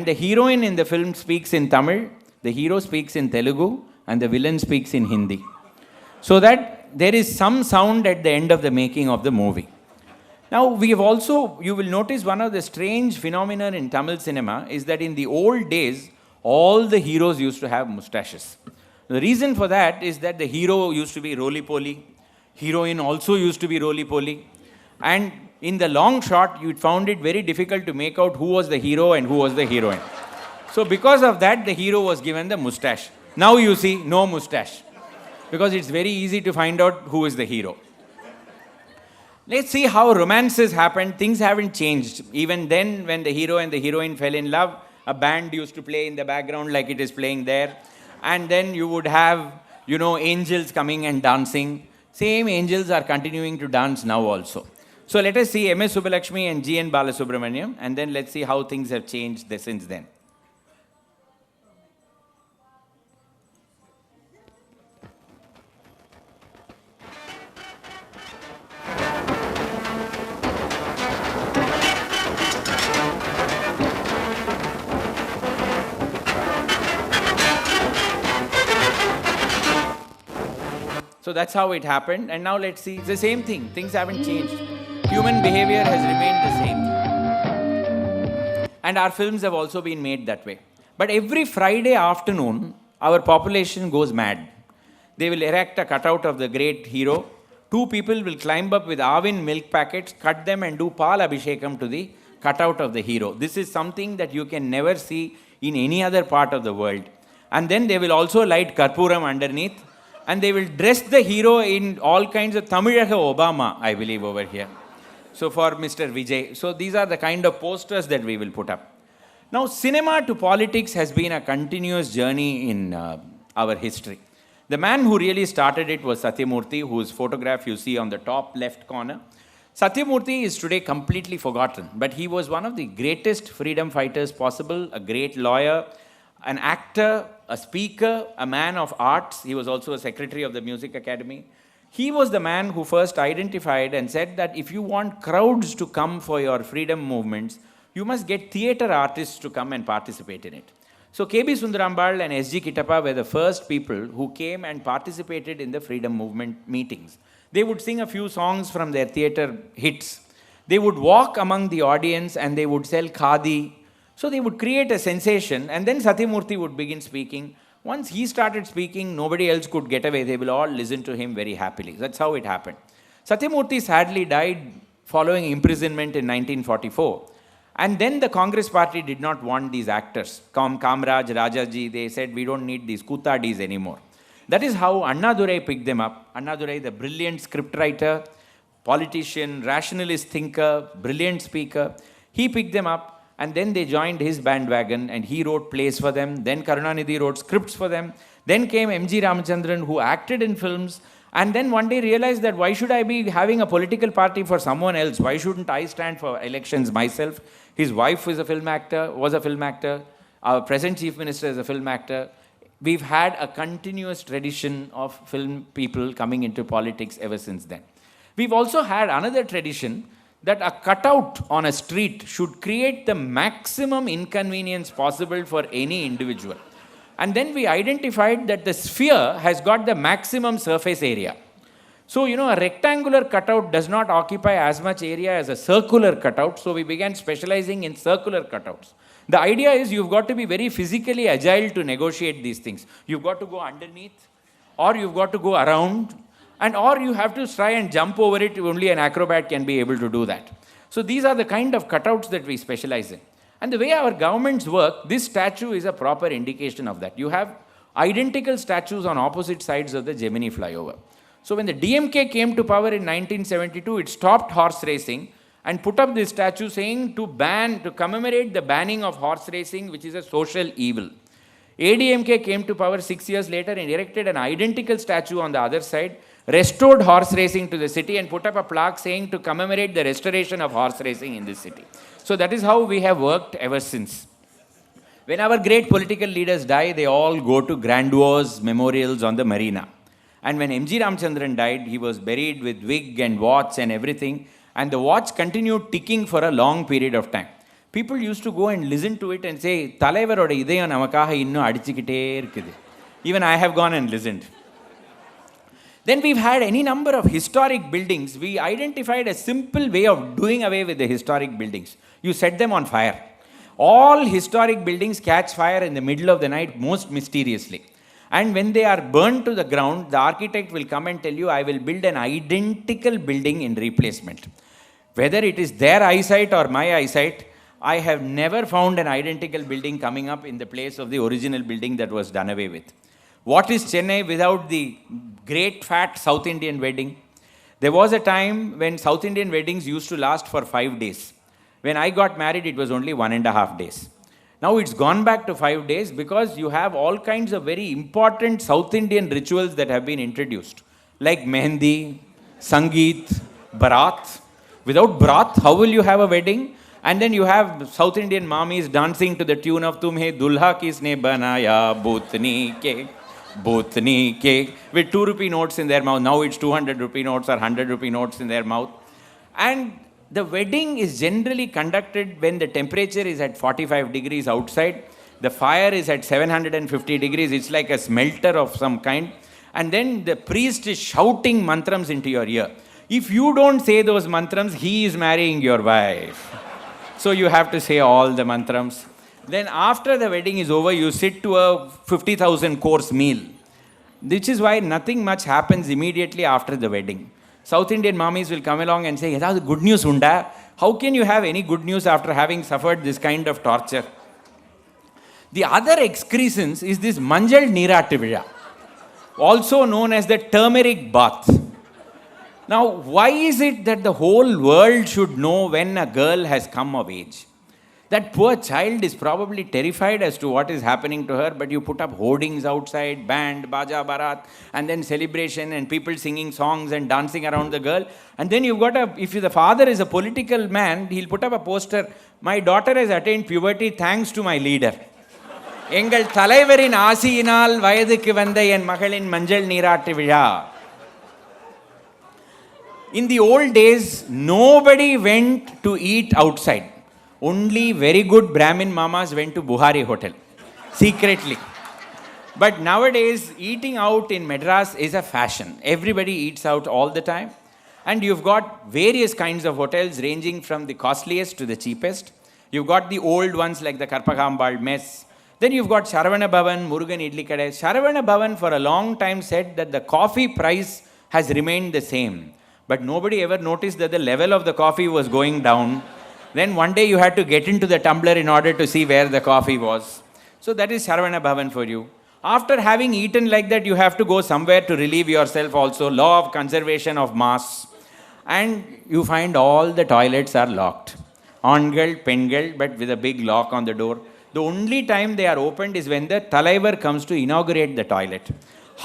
and the heroine in the film speaks in Tamil, the hero speaks in Telugu, and the villain speaks in Hindi. So that there is some sound at the end of the making of the movie. Now, we have also, you will notice one of the strange phenomena in Tamil cinema is that in the old days, all the heroes used to have mustaches. The reason for that is that the hero used to be roly-poly, heroine also used to be roly-poly, and in the long shot, you found it very difficult to make out who was the hero and who was the heroine. So because of that, the hero was given the mustache. Now you see, no mustache, because it's very easy to find out who is the hero. Let's see how romances happened. Things haven't changed. Even then, when the hero and the heroine fell in love, a band used to play in the background like it is playing there. And then you would have, angels coming and dancing. Same angels are continuing to dance now also. So let us see M.S. Subbulakshmi and G.N. Balasubramaniam, and then let's see how things have changed since then. So that's how it happened. And now let's see, it's the same thing. Things haven't changed. Human behavior has remained the same. And our films have also been made that way. But every Friday afternoon, our population goes mad. They will erect a cutout of the great hero. Two people will climb up with Avin milk packets, cut them and do Pal Abhishekam to the cutout of the hero. This is something that you can never see in any other part of the world. And then they will also light Karpuram underneath. And they will dress the hero in all kinds of Tamilaga Obama, I believe, over here. So for Mr. Vijay. So these are the kind of posters that we will put up. Now, cinema to politics has been a continuous journey in our history. The man who really started it was Satyamurthy, whose photograph you see on the top left corner. Satyamurthy is today completely forgotten, but he was one of the greatest freedom fighters possible, a great lawyer, an actor, a speaker, a man of arts. He was also a secretary of the Music Academy. He was the man who first identified and said that if you want crowds to come for your freedom movements, you must get theatre artists to come and participate in it. So K.B. Sundarambal and S.G. Kittappa were the first people who came and participated in the freedom movement meetings. They would sing a few songs from their theatre hits. They would walk among the audience and they would sell khadi. So they would create a sensation, and then Satyamurthy would begin speaking. Once he started speaking, nobody else could get away. They will all listen to him very happily. That's how it happened. Satyamurthy sadly died following imprisonment in 1944. And then the Congress party did not want these actors. Kamraj, Rajaji, they said, we don't need these Kutadis anymore. That is how Annadurai picked them up. Annadurai, the brilliant scriptwriter, politician, rationalist thinker, brilliant speaker, he picked them up. And then they joined his bandwagon and he wrote plays for them. Then Karunanidhi wrote scripts for them. Then came M.G. Ramachandran, who acted in films. And then one day realized that why should I be having a political party for someone else? Why shouldn't I stand for elections myself? His wife was a film actor. Our present chief minister is a film actor. We've had a continuous tradition of film people coming into politics ever since then. We've also had another tradition that a cutout on a street should create the maximum inconvenience possible for any individual. And then we identified that the sphere has got the maximum surface area. So, a rectangular cutout does not occupy as much area as a circular cutout, so we began specializing in circular cutouts. The idea is you've got to be very physically agile to negotiate these things. You've got to go underneath, or you've got to go around, or you have to try and jump over it. Only an acrobat can be able to do that. So these are the kind of cutouts that we specialize in. And the way our governments work, this statue is a proper indication of that. You have identical statues on opposite sides of the Gemini flyover. So when the DMK came to power in 1972, it stopped horse racing and put up this statue saying to commemorate the banning of horse racing, which is a social evil. ADMK came to power 6 years later and erected an identical statue on the other side, restored horse racing to the city and put up a plaque saying to commemorate the restoration of horse racing in this city. So that is how we have worked ever since. When our great political leaders die, they all go to grandiose memorials on the marina. And when M.G. Ramachandran died, he was buried with wig and watch and everything. And the watch continued ticking for a long period of time. people used to go and listen to it and say, தலைவரோட இதயம் நமக்காக இன்னும் அடிச்சுக்கிட்டே இருக்குது. Even I have gone and listened. Then we've had any number of historic buildings. We identified a simple way of doing away with the historic buildings. You set them on fire. All historic buildings catch fire in the middle of the night most mysteriously. And when they are burned to the ground, the architect will come and tell you, I will build an identical building in replacement. Whether it is their eyesight or my eyesight, I have never found an identical building coming up in the place of the original building that was done away with. What is Chennai without the great fat South Indian wedding? There was a time when South Indian weddings used to last for 5 days. When I got married, it was only 1.5 days. Now it's gone back to 5 days because you have all kinds of very important South Indian rituals that have been introduced, like Mehendi, Sangeet, Bharat. Without Bharat, how will you have a wedding? And then you have South Indian mommies dancing to the tune of Tumhe Dulha Kisne Banaya Bhutni Ke. Bhutni Ke. With 2 rupee notes in their mouth. Now it's 200 rupee notes or 100 rupee notes in their mouth. And the wedding is generally conducted when the temperature is at 45 degrees outside. The fire is at 750 degrees. It's like a smelter of some kind. And then the priest is shouting mantrams into your ear. If you don't say those mantrams, he is marrying your wife. So you have to say all the mantrams. Then after the wedding is over, you sit to a 50,000 course meal. Which is why nothing much happens immediately after the wedding. South Indian mommies will come along and say, "That's good news, unda." How can you have any good news after having suffered this kind of torture? The other excrescence is this Manjal Neerattu Vizha, also known as the turmeric bath. Now, why is it that the whole world should know when a girl has come of age? That poor child is probably terrified as to what is happening to her, but you put up hoardings outside, band, baja, barat, and then celebration and people singing songs and dancing around the girl. And then you've got if the father is a political man, he'll put up a poster, "My daughter has attained puberty thanks to my leader." எங்கள் தலைவரின் ஆசியினால் வயதுக்கு வந்த என் மகளின் மஞ்சள் நீராட்டு விழா. In the old days, nobody went to eat outside. Only very good Brahmin mamas went to Buhari Hotel, secretly. But nowadays, eating out in Madras is a fashion. Everybody eats out all the time. And you've got various kinds of hotels ranging from the costliest to the cheapest. You've got the old ones like the Karpagambal Mess. Then you've got Sharavana Bhavan, Murugan Idli Kadai. Sharavana Bhavan for a long time said that the coffee price has remained the same. But nobody ever noticed that the level of the coffee was going down. Then one day you had to get into the tumbler in order to see where the coffee was. So that is Saravana Bhavan for you. After having eaten like that, you have to go somewhere to relieve yourself also. Law of conservation of mass. And you find all the toilets are locked. Aangal, Pengal, but with a big lock on the door. The only time they are opened is when the Talaivar comes to inaugurate the toilet.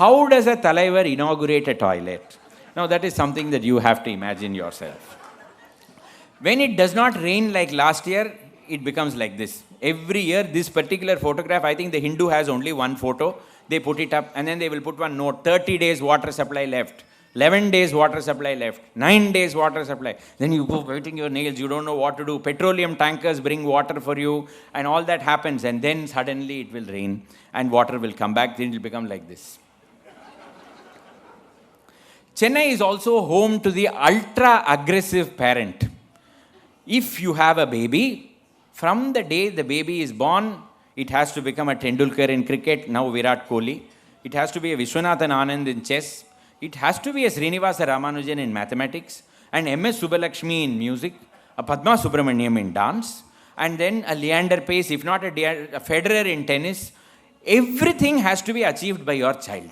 How does a Talaivar inaugurate a toilet? Now that is something that you have to imagine yourself. When it does not rain like last year, it becomes like this. Every year, this particular photograph, I think the Hindu has only one photo. They put it up and then they will put one note, 30 days water supply left, 11 days water supply left, 9 days water supply. Then you go biting your nails, you don't know what to do. Petroleum tankers bring water for you and all that happens. And then suddenly it will rain and water will come back. Then it will become like this. Chennai is also home to the ultra-aggressive parent. If you have a baby, from the day the baby is born, it has to become a Tendulkar in cricket, now Virat Kohli. It has to be a Vishwanathan Anand in chess. It has to be a Srinivasa Ramanujan in mathematics, and M.S. Subbalakshmi in music, a Padma Subramaniam in dance, and then a Leander Pace, if not a Federer in tennis. Everything has to be achieved by your child.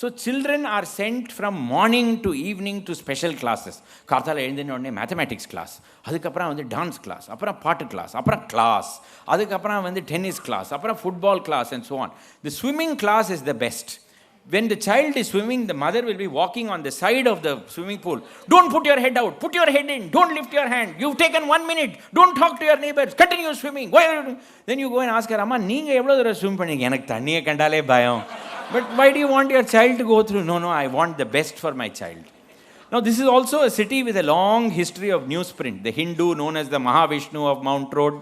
So children are sent from morning to evening to special classes. கார்த்தால எழுந்தின உடனே mathematics class, அதுக்கப்புறம் வந்து dance class, அப்புறம் பாட்டு class, அப்புறம் class, அதுக்கப்புறம் வந்து tennis class, அப்புறம் football class and so on. The swimming class is the best. When the child is swimming, the mother will be walking on the side of the swimming pool. Don't put your head out. Put your head in. Don't lift your hand. You've taken 1 minute. Don't talk to your neighbors. Continue swimming. Why are you doing? Then you go and ask her, Amma, நீங்க எவ்வளவு தூரம் swim பண்ணீங்க? எனக்கு தண்ணியை கண்டாலே பயம். But why do you want your child to go through? No, I want the best for my child. Now, this is also a city with a long history of newsprint. The Hindu, known as the Mahavishnu of Mount Road.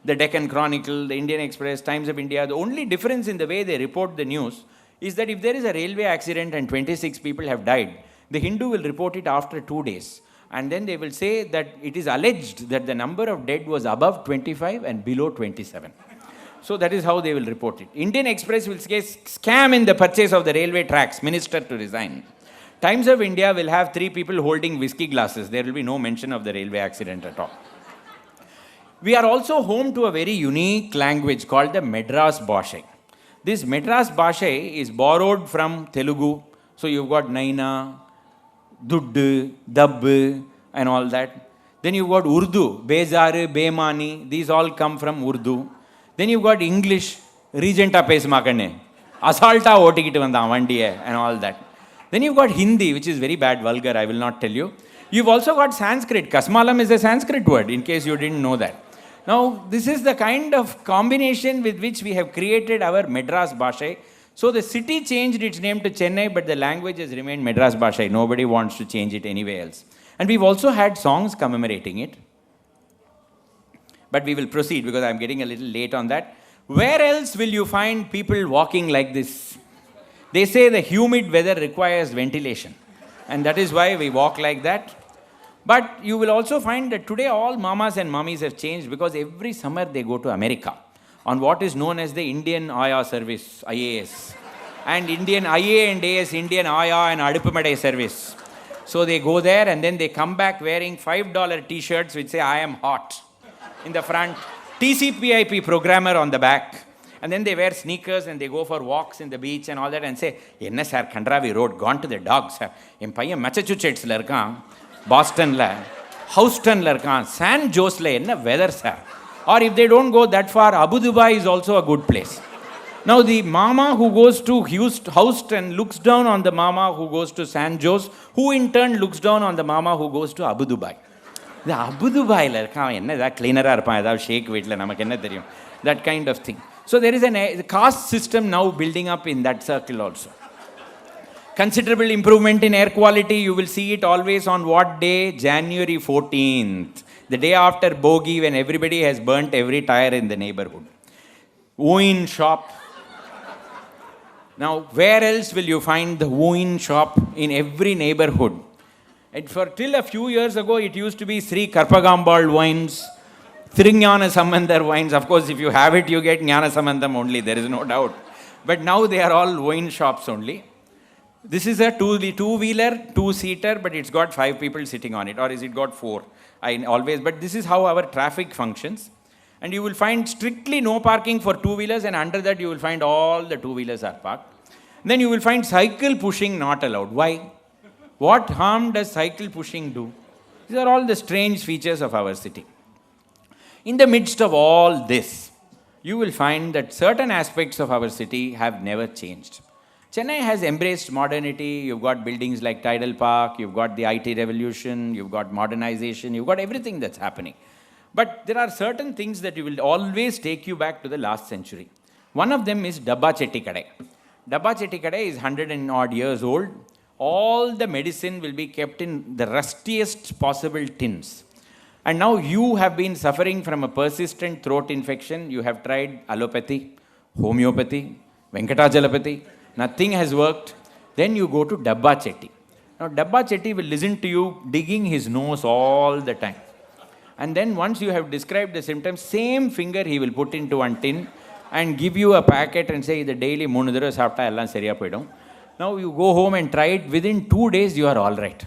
the Deccan Chronicle, the Indian Express, Times of India. The only difference in the way they report the news is that if there is a railway accident and 26 people have died, the Hindu will report it after 2 days. And then they will say that it is alleged that the number of dead was above 25 and below 27. So that is how they will report it. Indian Express will say scam in the purchase of the railway tracks, minister to resign. Times of India will have 3 people holding whiskey glasses. There will be no mention of the railway accident at all. We are also home to a very unique language called the Madras Bhasha. This Madras Bhasha is borrowed from Telugu. So you've got Naina, Dudd, Dab, and all that. Then you've got Urdu, Bezar, Bemani. These all come from Urdu. Then you've got English, Regenta Pesmakane, Assaulta Otikittu Vanda Vandiye, and all that. Then you've got Hindi, which is very bad, vulgar, I will not tell you. You've also got Sanskrit. Kasmalam is a Sanskrit word, in case you didn't know that. Now, this is the kind of combination with which we have created our Madras Bhasha. So the city changed its name to Chennai, but the language has remained Madras Bhasha. Nobody wants to change it anywhere else. And we've also had songs commemorating it. But we will proceed because I'm getting a little late on that. Where else will you find people walking like this? They say the humid weather requires ventilation. And that is why we walk like that. But you will also find that today all mamas and mummies have changed because every summer they go to America on what is known as the Indian Aya service, IAS. And Indian IA and AS, Indian Aya and Adupumade service. So they go there and then they come back wearing $5 t-shirts which say, I am hot. In the front, TCPIP programmer on the back. And then they wear sneakers and they go for walks in the beach and all that and say, Enna sir, Kandravi Road, gone to the dogs. In Payam, Massachusetts, Boston, Houston, San Jose, enna weather, sir. Or if they don't go that far, Abu Dhabi is also a good place. Now the mama who goes to Houston looks down on the mama who goes to San Jose, who in turn looks down on the mama who goes to Abu Dhabi. The Abu Dhabi, that cleaner, shake weight, that kind of thing. So there is a caste system now building up in that circle also. Considerable improvement in air quality, you will see it always on what day? January 14th. The day after Bogi, when everybody has burnt every tire in the neighborhood. Wine shop. Now, where else will you find the wine shop in every neighborhood? And till a few years ago, it used to be Sri Karpagambal wines, Thirungnana Sambandar wines. Of course, if you have it, you get Jnana Sambandam only, there is no doubt. But now they are all wine shops only. This is a two-wheeler, two-seater, but it's got 5 people sitting on it. Or is it got 4? But this is how our traffic functions. And you will find strictly no parking for two-wheelers, and under that you will find all the two-wheelers are parked. Then you will find cycle pushing not allowed. Why? What harm does cycle pushing do? These are all the strange features of our city. In the midst of all this, you will find that certain aspects of our city have never changed. Chennai has embraced modernity. You've got buildings like Tidal Park, you've got the IT revolution, you've got modernization, you've got everything that's happening. But there are certain things that you will always take you back to the last century. One of them is Dabba Chetti Kadai. Dabba Chetti Kadai is 100 and odd years old. All the medicine will be kept in the rustiest possible tins. And now you have been suffering from a persistent throat infection. You have tried allopathy, homeopathy, Venkatajalapathy. Nothing has worked. Then you go to Dabba Chetti. Now Dabba Chetti will listen to you digging his nose all the time. And then once you have described the symptoms, same finger he will put into one tin and give you a packet and say, the daily 3 thadava saapta ellam seriya poidum. Now you go home and try it. Within 2 days, you are all right.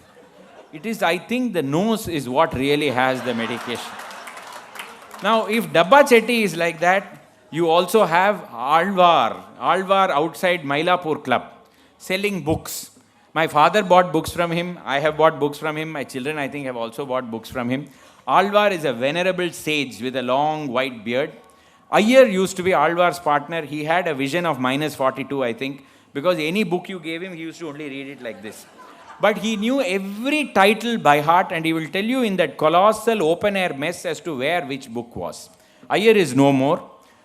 It is, I think, the nose is what really has the medication. Now, if Dabba Chetti is like that, you also have Alvar outside Mylapore Club, selling books. My father bought books from him. I have bought books from him. My children, I think, have also bought books from him. Alvar is a venerable sage with a long white beard. Iyer used to be Alvar's partner. He had a vision of -42, I think, because any book you gave him, he used to only read it like this. But he knew every title by heart, and he will tell you in that colossal open-air mess as to where which book was. Iyer is no more,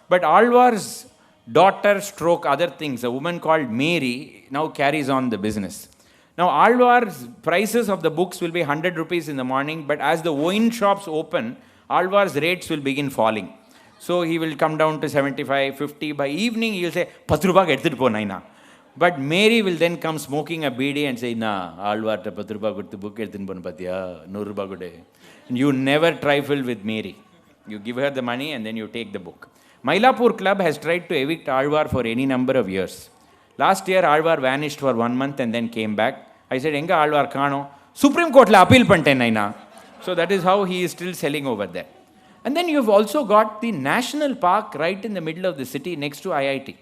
but Alvar's daughter stroke other things, a woman called Mary, now carries on the business. Now, Alvar's prices of the books will be 100 rupees in the morning, but as the wine shops open, Alvar's rates will begin falling. So he will come down to 75, 50. By evening, he will say, 10 rupees எடுத்துட்டு போ naina. But Mary will then come smoking a beedi and say, na, ஆழ்வார்ட்ட 10 ரூபாய் கொடுத்து book எடுத்துன்னு போன பாத்தியா 100 ரூபாய் கொடு. You never trifle with Mary. You give her the money and then you take the book. Mylapore Club has tried to evict Alvar for any number of years. Last year, Alvar vanished for 1 month and then came back. I said, Enga Alvar Kano? Supreme Court la appeal panten naina. So that is how he is still selling over there. And then you've also got the national park right in the middle of the city next to IIT.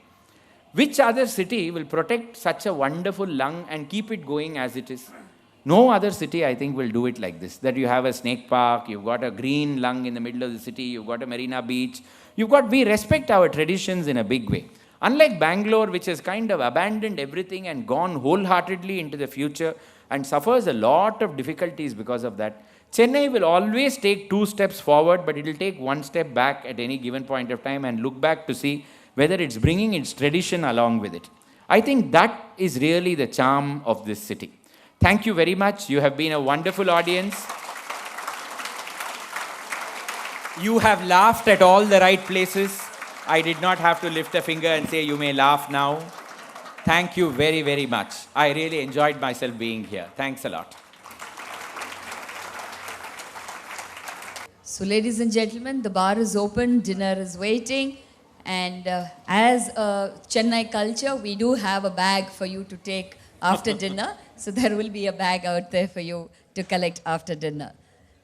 Which other city will protect such a wonderful lung and keep it going as it is? No other city, I think, will do it like this. That you have a snake park, you've got a green lung in the middle of the city, you've got a Marina Beach. We respect our traditions in a big way. Unlike Bangalore, which has kind of abandoned everything and gone wholeheartedly into the future and suffers a lot of difficulties because of that, Chennai will always take 2 steps forward, but it will take 1 step back at any given point of time and look back to see whether it's bringing its tradition along with it. I think that is really the charm of this city. Thank you very much. You have been a wonderful audience. You have laughed at all the right places. I did not have to lift a finger and say you may laugh now. Thank you very, very much. I really enjoyed myself being here. Thanks a lot. So ladies and gentlemen, the bar is open, dinner is waiting. And as a Chennai culture, we do have a bag for you to take after dinner. So there will be a bag out there for you to collect after dinner.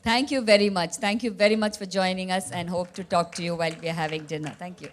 Thank you very much. Thank you very much for joining us and hope to talk to you while we are having dinner. Thank you.